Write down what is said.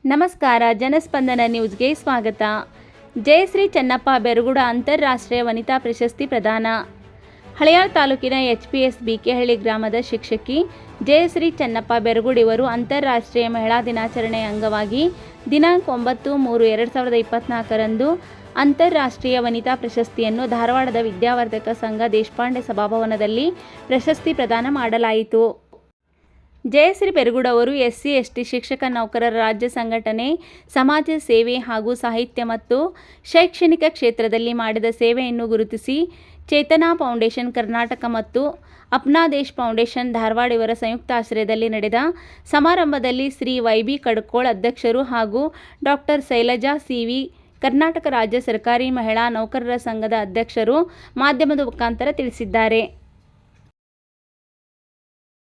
ನಮಸ್ಕಾರ, ಜನಸ್ಪಂದನ ನ್ಯೂಸ್ಗೆ ಸ್ವಾಗತ. ಜಯಶ್ರೀ ಚೆನ್ನಪ್ಪ ಬೆರಗುಡ ಅಂತಾರಾಷ್ಟ್ರೀಯ ವನಿತಾ ಪ್ರಶಸ್ತಿ ಪ್ರದಾನ. ಹಳಿಯಾಳ್ ತಾಲೂಕಿನ HPS ಬಿಕೆಹಳ್ಳಿ ಗ್ರಾಮದ ಶಿಕ್ಷಕಿ ಜಯಶ್ರೀ ಚೆನ್ನಪ್ಪ ಬೆರಗುಡ್ ಇವರು ಅಂತಾರಾಷ್ಟ್ರೀಯ ಮಹಿಳಾ ದಿನಾಚರಣೆಯ ಅಂಗವಾಗಿ ದಿನಾಂಕ 9/3/2024ರಂದು ಅಂತಾರಾಷ್ಟ್ರೀಯ ವನಿತಾ ಪ್ರಶಸ್ತಿಯನ್ನು ಧಾರವಾಡದ ವಿದ್ಯಾವರ್ಧಕ ಸಂಘ ದೇಶಪಾಂಡೆ ಸಭಾಭವನದಲ್ಲಿ ಪ್ರಶಸ್ತಿ ಪ್ರದಾನ ಮಾಡಲಾಯಿತು. ಜಯಶ್ರೀ ಬೆರಗುಡ್ ಅವರು SC/ST ಶಿಕ್ಷಕ ನೌಕರರ ರಾಜ್ಯ ಸಂಘಟನೆ, ಸಮಾಜ ಸೇವೆ ಹಾಗೂ ಸಾಹಿತ್ಯ ಮತ್ತು ಶೈಕ್ಷಣಿಕ ಕ್ಷೇತ್ರದಲ್ಲಿ ಮಾಡಿದ ಸೇವೆಯನ್ನು ಗುರುತಿಸಿ ಚೇತನಾ ಫೌಂಡೇಶನ್ ಕರ್ನಾಟಕ ಮತ್ತು ಅಪ್ನಾ ದೇಶ್ ಫೌಂಡೇಶನ್ ಧಾರವಾಡ ಇವರ ಸಂಯುಕ್ತಾಶ್ರಯದಲ್ಲಿ ನಡೆದ ಸಮಾರಂಭದಲ್ಲಿ ಶ್ರೀ YB ಕಡ್ಕೋಳ್ ಅಧ್ಯಕ್ಷರು ಹಾಗೂ ಡಾಕ್ಟರ್ ಶೈಲಜಾ CV ಕರ್ನಾಟಕ ರಾಜ್ಯ ಸರ್ಕಾರಿ ಮಹಿಳಾ ನೌಕರರ ಸಂಘದ ಅಧ್ಯಕ್ಷರು ಮಾಧ್ಯಮದ ಮುಖಾಂತರ ತಿಳಿಸಿದ್ದಾರೆ.